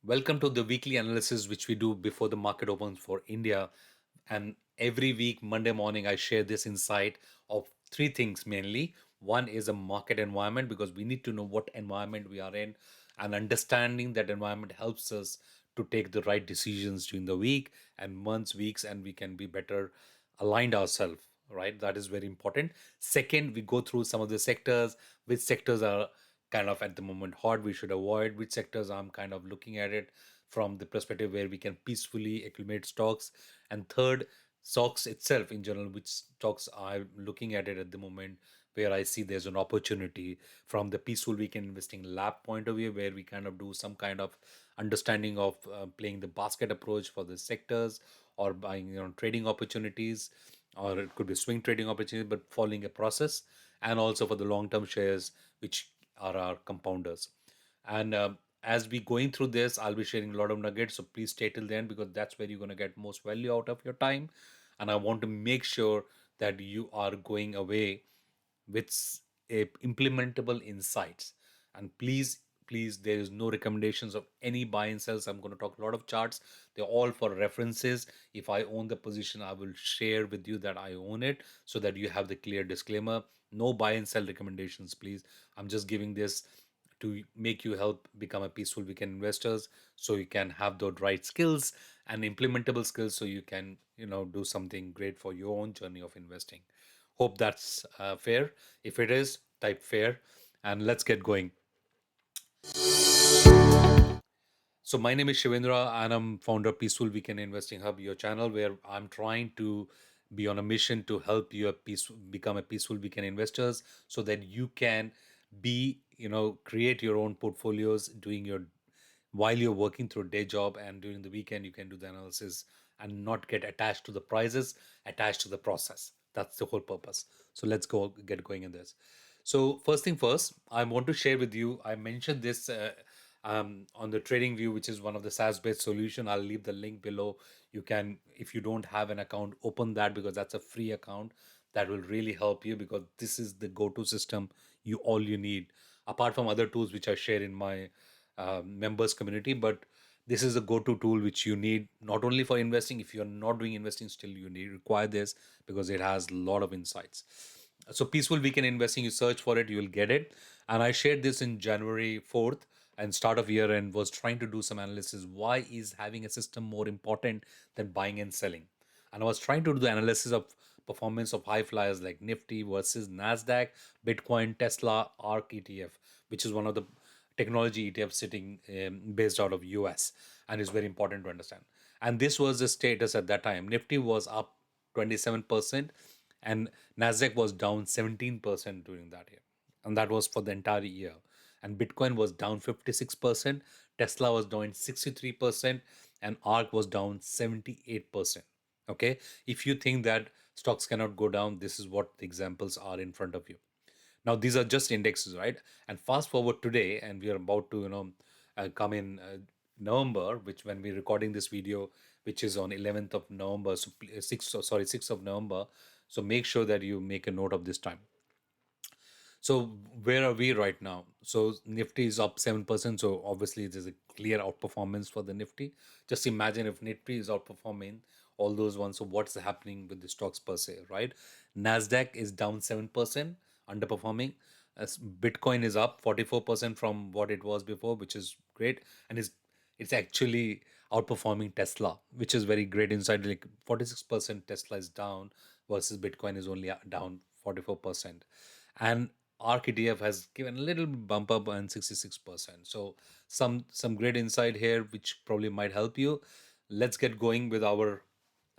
Welcome to the weekly analysis, which we do before the market opens for India. And every week, Monday morning, I share this insight of three things mainly. One is a market environment because we need to know what environment we are in, and understanding that environment helps us to take the right decisions during the week and months, weeks, and we can be better aligned ourselves, right? That is very important. Second, we go through some of the sectors, which sectors are kind of at the moment hot, we should avoid, which sectors I'm kind of looking at it from the perspective where we can peacefully accumulate stocks. And third, stocks itself in general, which stocks I'm looking at it at the moment, where I see there's an opportunity from the peaceful weekend investing lab point of view, where we kind of do some kind of understanding of playing the basket approach for the sectors, or buying trading opportunities, or it could be swing trading opportunity, but following a process, and also for the long term shares, which are our compounders. And as we going through this, I'll be sharing a lot of nuggets. So please stay till the end because that's where you're going to get most value out of your time. And I want to make sure that you are going away with implementable insights. And please, there is no recommendations of any buy and sells. I'm going to talk a lot of charts. They're all for references. If I own the position, I will share with you that I own it so that you have the clear disclaimer. No buy and sell recommendations, please. I'm just giving this to make you help become a peaceful weekend investors, so you can have the right skills and implementable skills, so you can do something great for your own journey of investing. Hope that's fair. If it is, type fair, and let's get going. So my name is Shivendra, and I'm founder of Peaceful Weekend Investing Hub, your channel where I'm trying to be on a mission to help you become a peaceful weekend investors, so that you can create your own portfolios doing your while you're working through a day job, and during the weekend you can do the analysis and not get attached to the prices, attached to the process. That's the whole purpose. So let's go get going in this. So first thing first, I want to share with you, I mentioned this on the trading view, which is one of the SaaS based solution. I'll leave the link below. You can, if you don't have an account, open that because that's a free account. That will really help you because this is the go-to system, you all you need, apart from other tools which I share in my members community. But this is a go-to tool which you need not only for investing. If you're not doing investing, still you need require this because it has a lot of insights. So peaceful weekend investing, you search for it, you will get it. And I shared this in January 4th and start of year, and was trying to do some analysis, why is having a system more important than buying and selling. And I was trying to do the analysis of performance of high flyers like Nifty versus Nasdaq, Bitcoin, Tesla, ARK ETF, which is one of the technology ETF sitting based out of US, and is very important to understand. And this was the status at that time. Nifty was up 27%, and Nasdaq was down 17% during that year, and that was for the entire year. And Bitcoin was down 56%, Tesla was down 63%, and ARK was down 78%. Okay, if you think that stocks cannot go down, this is what the examples are in front of you. Now these are just indexes, right? And fast forward today, and we are about to come in November, which when we're recording this video, which is on 11th of November, so 6th of November. So make sure that you make a note of this time. So where are we right now? So Nifty is up 7%. So obviously there's a clear outperformance for the Nifty. Just imagine if Nifty is outperforming all those ones. So what's happening with the stocks per se, right? Nasdaq is down 7%, underperforming. As Bitcoin is up 44% from what it was before, which is great, and it's actually outperforming Tesla, which is very great insight. Like 46% Tesla is down versus Bitcoin is only down 44%. And ARK ETF has given a little bump up on 66%. So some great insight here, which probably might help you. Let's get going with our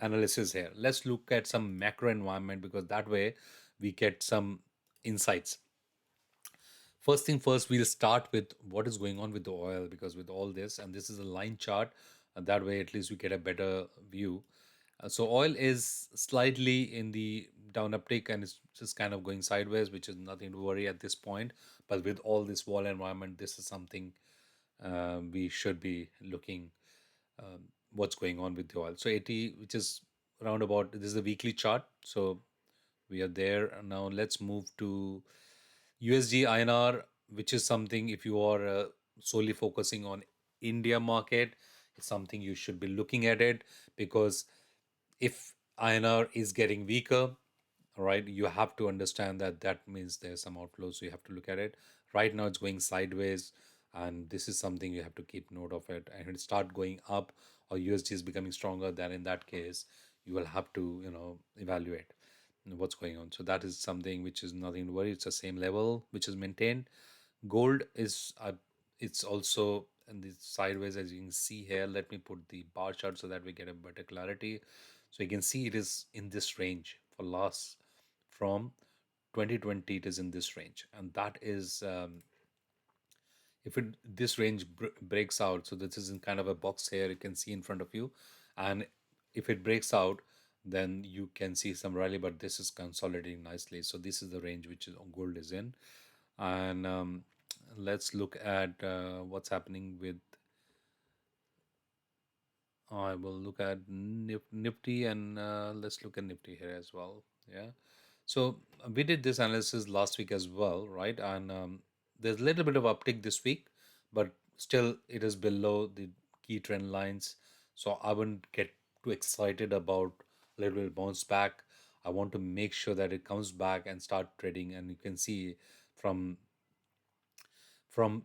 analysis here. Let's look at some macro environment because that way we get some insights. First thing first, we'll start with what is going on with the oil, because with all this, and this is a line chart, and that way at least we get a better view. So oil is slightly in the down uptick and it's just kind of going sideways, which is nothing to worry at this point. But with all this wall environment, this is something we should be looking what's going on with the oil. So 80, which is around about, this is a weekly chart. So we are there. Now let's move to USD INR, which is something if you are solely focusing on India market, it's something you should be looking at it, because if INR is getting weaker, right, you have to understand that that means there's some outflow. So you have to look at it. Right now, it's going sideways, and this is something you have to keep note of it. And it start going up, or USD is becoming stronger, then in that case, you will have to evaluate what's going on. So that is something which is nothing to worry. It's the same level which is maintained. Gold is it's also in the sideways, as you can see here. Let me put the bar chart so that we get a better clarity. So you can see it is in this range for last from 2020. It is in this range, and that is if it this range breaks out. So this is in kind of a box here you can see in front of you, and if it breaks out, then you can see some rally, but this is consolidating nicely. So this is the range which is gold is in. And let's look at what's happening with, I will look at Nifty, and let's look at Nifty here as well. Yeah. So we did this analysis last week as well, right? And there's a little bit of uptick this week, but still it is below the key trend lines. So I wouldn't get too excited about a little bit bounce back. I want to make sure that it comes back and start trading. And you can see from from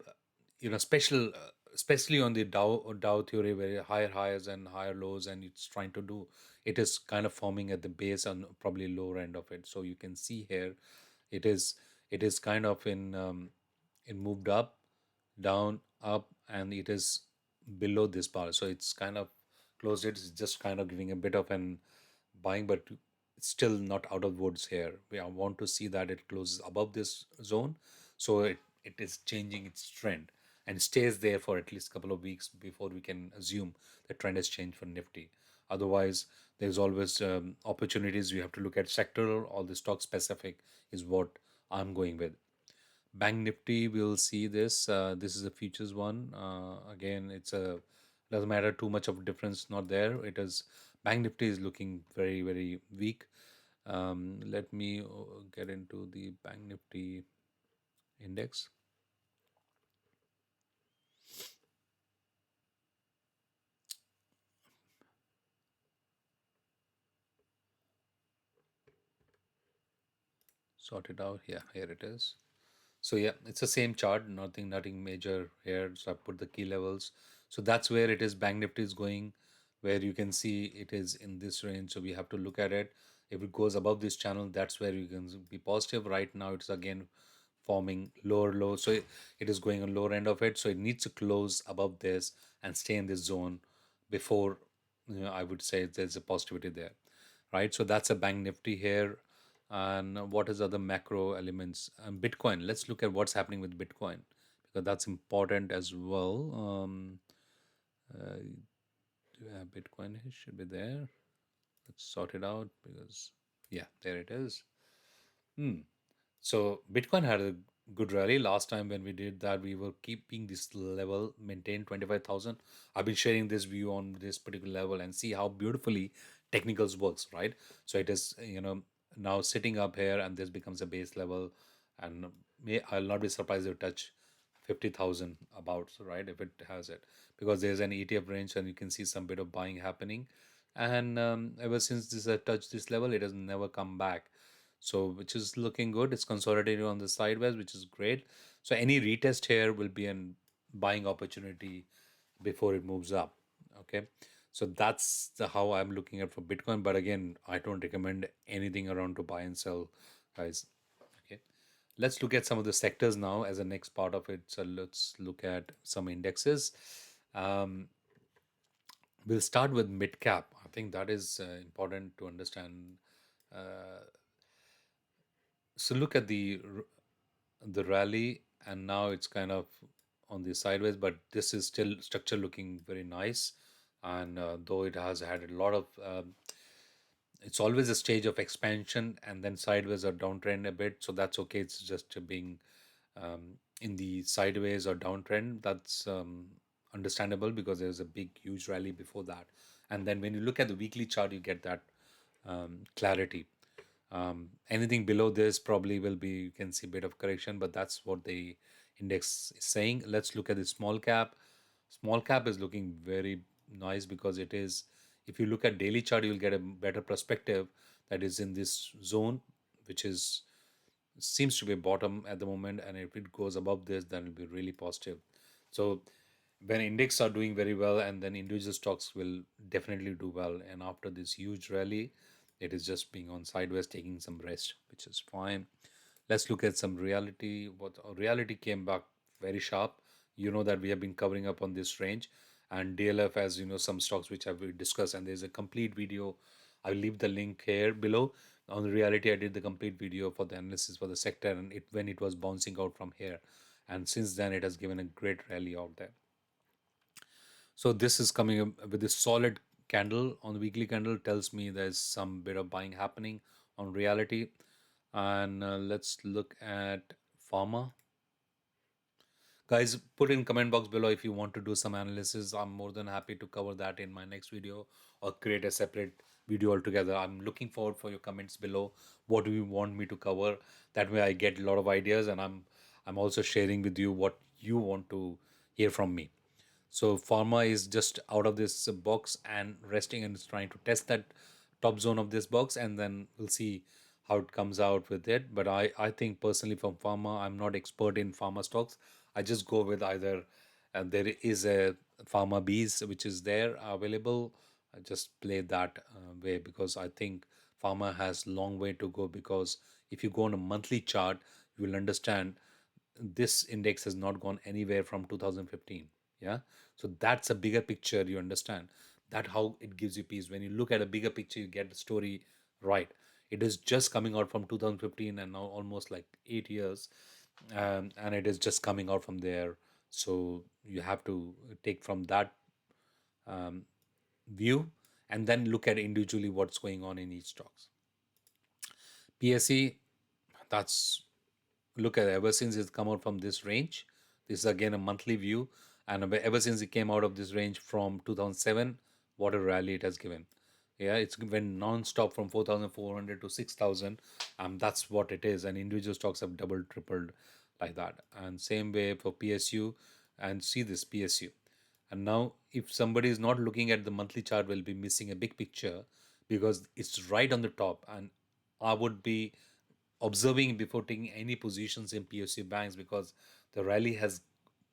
special especially on the Dow theory, where higher highs and higher lows, and it's trying to do, it is kind of forming at the base and probably lower end of it. So you can see here it is kind of in moved up, down, up, and it is below this bar. So it's kind of closed. It's just kind of giving a bit of an buying, but it's still not out of woods here. We want to see that it closes above this zone, so it is changing its trend and stays there for at least a couple of weeks before we can assume the trend has changed for Nifty. Otherwise, there's always opportunities. You have to look at sectoral or the stock specific is what I'm going with. Bank Nifty, we'll see this. This is a futures one. Again, it's a doesn't matter too much of a difference. Not there. It is Bank Nifty is looking very very weak. Let me get into the Bank Nifty index. Sort it out. Yeah, here it is. So yeah, it's the same chart, nothing major here. So I put the key levels. So that's where it is. Bank Nifty is going, where you can see it is in this range. So we have to look at it. If it goes above this channel, that's where you can be positive. Right now, it's again forming lower low. So it is going on lower end of it. So it needs to close above this and stay in this zone before I would say there's a positivity there, right? So that's a Bank Nifty here. And what is other macro elements? Bitcoin. Let's look at what's happening with Bitcoin, because that's important as well. Do you have Bitcoin? It should be there. Let's sort it out, because yeah, there it is. Hmm. So Bitcoin had a good rally last time when we did that. We were keeping this level maintained 25,000. I've been sharing this view on this particular level, and see how beautifully technicals works, right? So it is now sitting up here, and this becomes a base level, and I'll not be surprised if it touch 50,000 about, right, if it has it, because there's an ETF range and you can see some bit of buying happening. And ever since this touched this level, it has never come back. So which is looking good. It's consolidated on the sideways, which is great. So any retest here will be an buying opportunity before it moves up. Okay, so that's how I'm looking at for Bitcoin. But again, I don't recommend anything around to buy and sell, guys. Okay, let's look at some of the sectors now as a next part of it. So let's look at some indexes. um, we'll start with mid cap. I think that is important to understand. uh, so look at the rally, and now it's kind of on the sideways, but this is still structure looking very nice. And though it has had a lot of it's always a stage of expansion and then sideways or downtrend a bit, so that's okay. It's just being in the sideways or downtrend. That's understandable, because there's a big huge rally before that. And then when you look at the weekly chart, you get that clarity. Anything below this probably will be, you can see a bit of correction, but that's what the index is saying. Let's look at the small cap. Small cap is looking very nice because it is, if you look at daily chart, you'll get a better perspective that is in this zone, which is seems to be a bottom at the moment, and if it goes above this, then it'll be really positive. So when index are doing very well, and then individual stocks will definitely do well, and after this huge rally, it is just being on sideways taking some rest, which is fine. Let's look at some reality. What reality came back very sharp. You know that we have been covering up on this range, and DLF, as you know, some stocks which I've discussed, and there's a complete video. I'll leave the link here below. On the reality, I did the complete video for the analysis for the sector, and it when it was bouncing out from here, and since then it has given a great rally out there. So this is coming up with this solid candle on the weekly candle, tells me there's some bit of buying happening on reality. And let's look at pharma. Guys, put in comment box below if you want to do some analysis. I'm more than happy to cover that in my next video or create a separate video altogether. I'm looking forward for your comments below. What do you want me to cover? That way I get a lot of ideas, and I'm also sharing with you what you want to hear from me. So pharma is just out of this box and resting, and is trying to test that top zone of this box, and then we'll see how it comes out with it. But I think personally from pharma, I'm not expert in pharma stocks. I just go with either there is a pharma bees which is there available. I just play that way because I think pharma has long way to go, because if you go on a monthly chart, you will understand this index has not gone anywhere from 2015. Yeah, so that's a bigger picture, you understand. That how it gives you peace. When you look at a bigger picture, you get the story right. It is just coming out from 2015, and now almost like 8 years, and it is just coming out from there. So you have to take from that view, and then look at individually what's going on in each stocks. PSE, that's, look at, ever since it's come out from this range, this is again a monthly view, and ever since it came out of this range from 2007, what a rally it has given. Yeah, it's went non-stop from 4,400 to 6,000. That's what it is, and individual stocks have doubled, tripled like that. And same way for PSU, and see this PSU. And now if somebody is not looking at the monthly chart, will be missing a big picture, because it's right on the top. And I would be observing before taking any positions in PSU banks, because the rally has,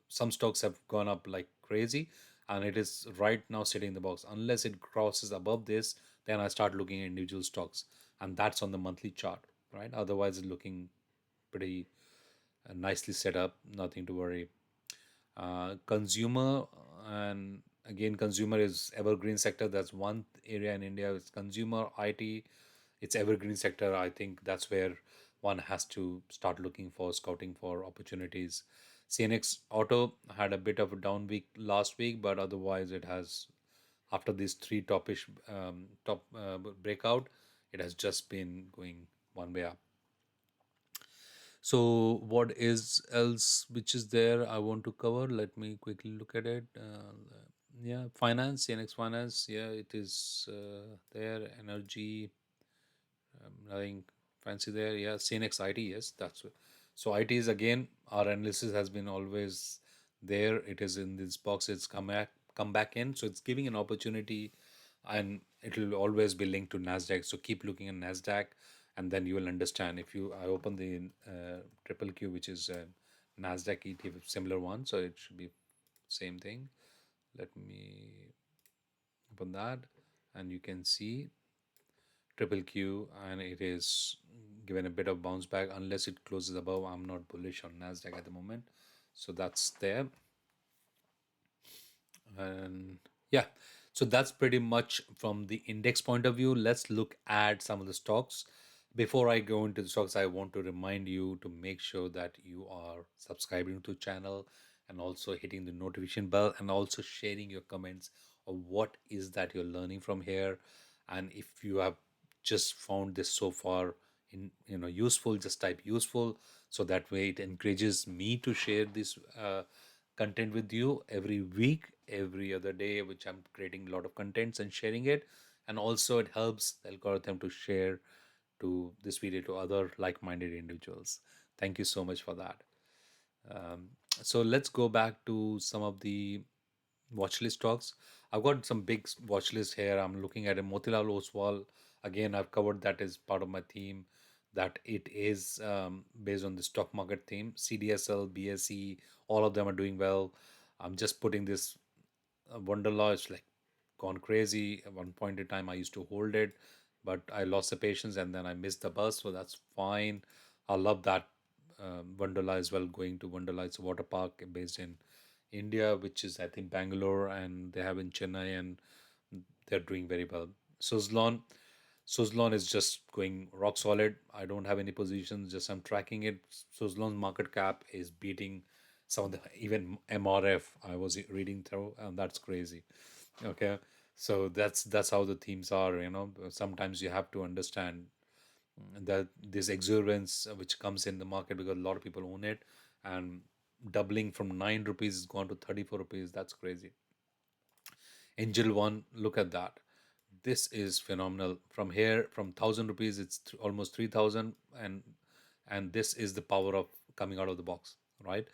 some stocks have gone up like crazy, and it is right now sitting in the box. Unless it crosses above this, then I start looking at individual stocks, and that's on the monthly chart, right? Otherwise, it's looking pretty nicely set up, nothing to worry. Consumer, and again, consumer is evergreen sector. That's one area in India. It's consumer IT. It's evergreen sector. I think that's where one has to start looking for, scouting for opportunities. CNX Auto had a bit of a down week last week, but otherwise it has, after these three topish top breakout, it has just been going one way up. So what is else which is there I want to cover? Let me quickly look at it. Yeah, finance, CNX Finance. Yeah, it is there. Energy, nothing fancy there. Yeah, CNX IT. Yes, that's it. So IT is, again, our analysis has been always there. It is in this box. It's come back in. So it's giving an opportunity, and it will always be linked to Nasdaq. So keep looking at Nasdaq, and then you will understand. If you I open the triple Q, which is Nasdaq ETF, similar one. So it should be same thing. Let me open that, and you can see triple Q, and it is given a bit of bounce back. Unless it closes above, I'm not bullish on Nasdaq at the moment. So that's there. And yeah, so that's pretty much from the index point of view. Let's look at some of the stocks. Before I go into the stocks, I want to remind you to make sure that you are subscribing to the channel, and also hitting the notification bell, and also sharing your comments of what is that you're learning from here. And if you have just found this so far in, useful, just type useful, so that way it encourages me to share this content with you every week, every other day, which I'm creating a lot of contents and sharing it. And also it helps the algorithm to share to this video to other like-minded individuals. Thank you so much for that. um, so let's go back to some of the watch list stocks. I've got some big watch list here. I'm looking at a Motilal Oswal. Again, I've covered that as part of my theme. That it is based on the stock market theme. CDSL, BSE, all of them are doing well. I'm just putting this Wonderlaw is like gone crazy. At one point in time, I used to hold it, but I lost the patience and then I missed the bus, so that's fine. I love that Wonderla as well. Going to Wonderla, it's a water park based in India, which is I think Bangalore, and they have in Chennai, and they're doing very well. Suzlon, Suzlon is just going rock solid. I don't have any positions, just I'm tracking it. Suzlon's market cap is beating some of the even MRF I was reading through, and that's crazy. Okay, so that's how the themes are. Sometimes you have to understand that this exuberance which comes in the market because a lot of people own it, and doubling from 9 rupees has gone to 34 rupees. That's crazy. Angel One, look at that. This is phenomenal. From here, from 1,000 rupees, it's almost 3,000, and this is the power of coming out of the box, right?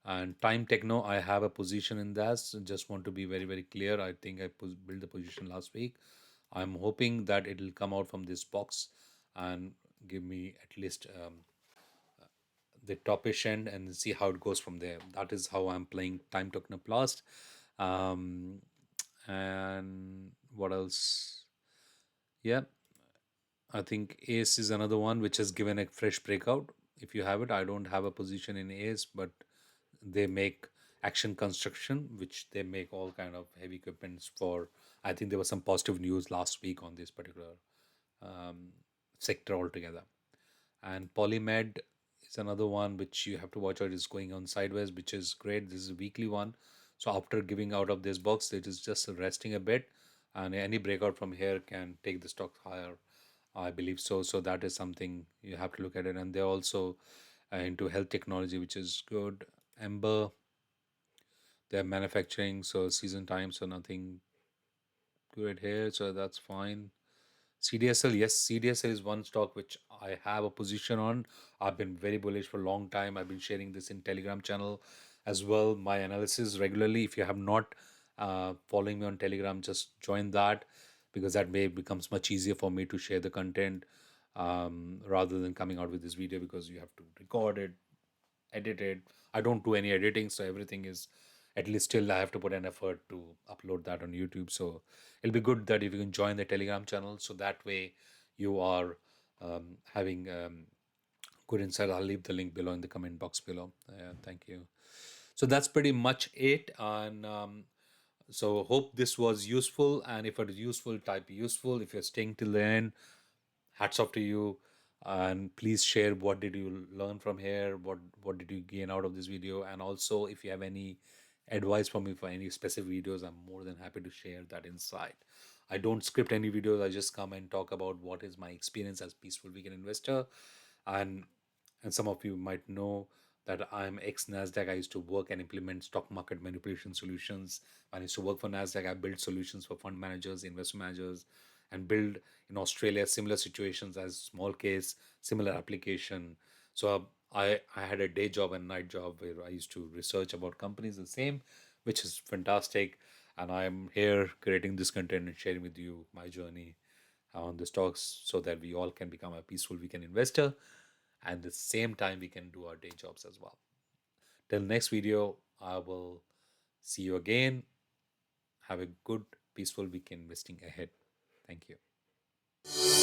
And Time Techno, I have a position in that. So just want to be very very clear. I think I built the position last week. I'm hoping that it'll come out from this box and give me at least the topish end and see how it goes from there. That is how I'm playing Time Technoplast. Um, and what else? Yeah, I think Ace is another one which has given a fresh breakout. If you have it, I don't have a position in Ace, but they make action construction, which they make all kind of heavy equipments for. I think there was some positive news last week on this particular sector altogether. And Polymed is another one which you have to watch out. Is going on sideways, which is great. This is a weekly one. So after giving out of this box, it is just resting a bit, and any breakout from here can take the stock higher. I believe so. So that is something you have to look at it. And they're also into health technology, which is good. Ember, they're manufacturing, so season time, so nothing good here. So that's fine. CDSL, yes, CDSL is one stock which I have a position on. I've been very bullish for a long time. I've been sharing this in Telegram channel as well. My analysis regularly. If you have not following me on Telegram, just join that because that way it becomes much easier for me to share the content rather than coming out with this video because you have to record it, edited. I don't do any editing, so everything is at least still I have to put an effort to upload that on YouTube. So it'll be good that if you can join the Telegram channel, so that way you are having good insight. I'll leave the link below in the comment box below. Thank you. So that's pretty much it, and so hope this was useful. And if it is useful, type useful. If you're staying till the end, hats off to you, and please share what did you learn from here, what did you gain out of this video, and also if you have any advice for me for any specific videos, I'm more than happy to share that insight. I don't script any videos, I just come and talk about what is my experience as Peaceful Weekend Investor. And and some of you might know that I'm ex Nasdaq. I used to work and implement stock market manipulation solutions. When I used to work for Nasdaq, I built solutions for fund managers, investment managers, and build in Australia similar situations as small case, similar application. So I had a day job and night job where I used to research about companies the same, which is fantastic. And I'm here creating this content and sharing with you my journey on the stocks so that we all can become a peaceful weekend investor and at the same time we can do our day jobs as well. Till next video, I will see you again. Have a good peaceful weekend investing ahead. Thank you.